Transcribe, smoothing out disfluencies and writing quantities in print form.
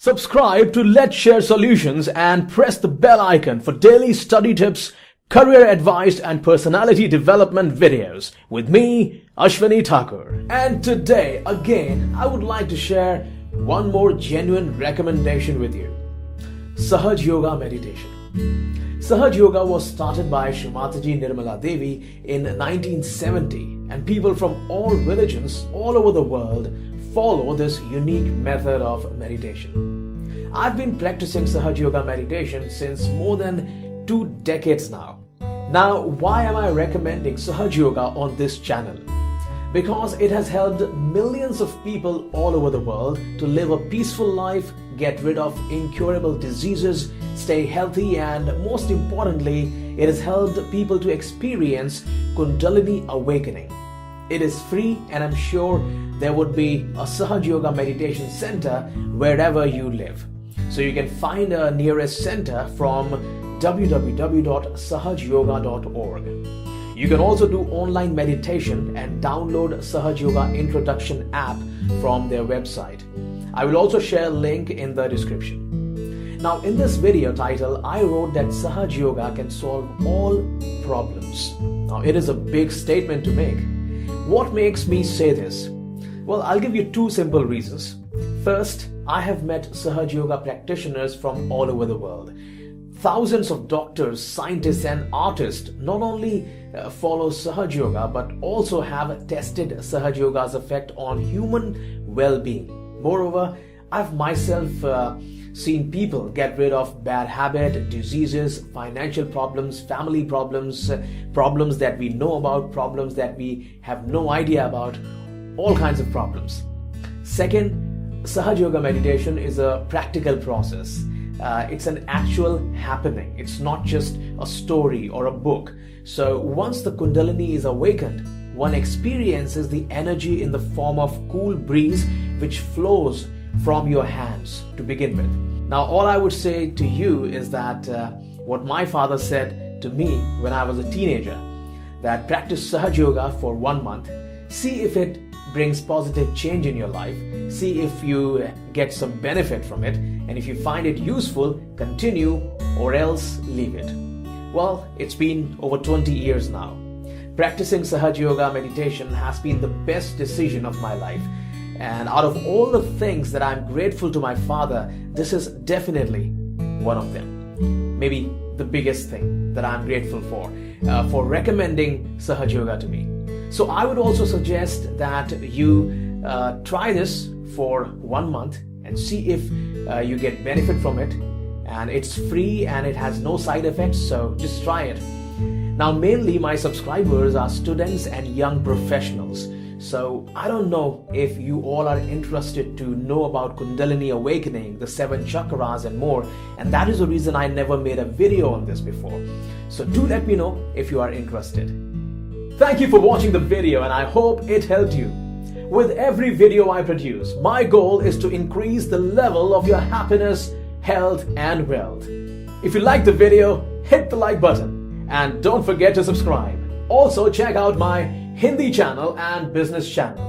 Subscribe to Let's Share Solutions and press the bell icon for daily study tips, career advice and personality development videos with me, Ashwini Thakur. And today, again, I would like to share one more genuine recommendation with you. Sahaja Yoga meditation. Sahaja Yoga was started by Shri Mataji Nirmala Devi in 1970, and people from all religions all over the world follow this unique method of meditation. I've been practicing Sahaja Yoga meditation since more than 2 decades now. Now, why am I recommending Sahaja Yoga on this channel? Because it has helped millions of people all over the world to live a peaceful life, get rid of incurable diseases, stay healthy, and most importantly, it has helped people to experience Kundalini Awakening. It is free, and I'm sure there would be a Sahaja Yoga meditation center wherever you live. So you can find a nearest center from www.sahajayoga.org. You can also do online meditation and download Sahaja Yoga Introduction app from their website. I will also share a link in the description. Now, in this video title, I wrote that Sahaja Yoga can solve all problems. Now, it is a big statement to make. What makes me say this? Well, I'll give you 2 simple reasons. First, I have met Sahaja Yoga practitioners from all over the world. Thousands of doctors, scientists and artists not only follow Sahaja Yoga but also have tested Sahaja Yoga's effect on human well-being. Moreover, I've myself seen people get rid of bad habit, diseases, financial problems, family problems, problems that we know about, problems that we have no idea about, all kinds of problems. Second, Sahaja Yoga meditation is a practical process. It's an actual happening. It's not just a story or a book. So once the Kundalini is awakened, one experiences the energy in the form of cool breeze which flows from your hands to begin with. Now, all I would say to you is that what my father said to me when I was a teenager, that practice Sahaja Yoga for 1 month, see if it brings positive change in your life, see if you get some benefit from it, and if you find it useful, continue or else leave it. Well, it's been over 20 years now. Practicing Sahaja Yoga meditation has been the best decision of my life. And out of all the things that I'm grateful to my father, this is definitely one of them. Maybe the biggest thing that I'm grateful for recommending Sahaja Yoga to me. So I would also suggest that you try this for 1 month and see if you get benefit from it. And it's free and it has no side effects, so just try it. Now, mainly my subscribers are students and young professionals. So I don't know if you all are interested to know about Kundalini Awakening, the 7 chakras and more, and that is the reason I never made a video on this before. So do let me know if you are interested. Thank you for watching the video, and I hope it helped you. With every video I produce, my goal is to increase the level of your happiness, health and wealth. If you like the video, hit the like button and don't forget to subscribe. Also check out my Hindi channel and business channel.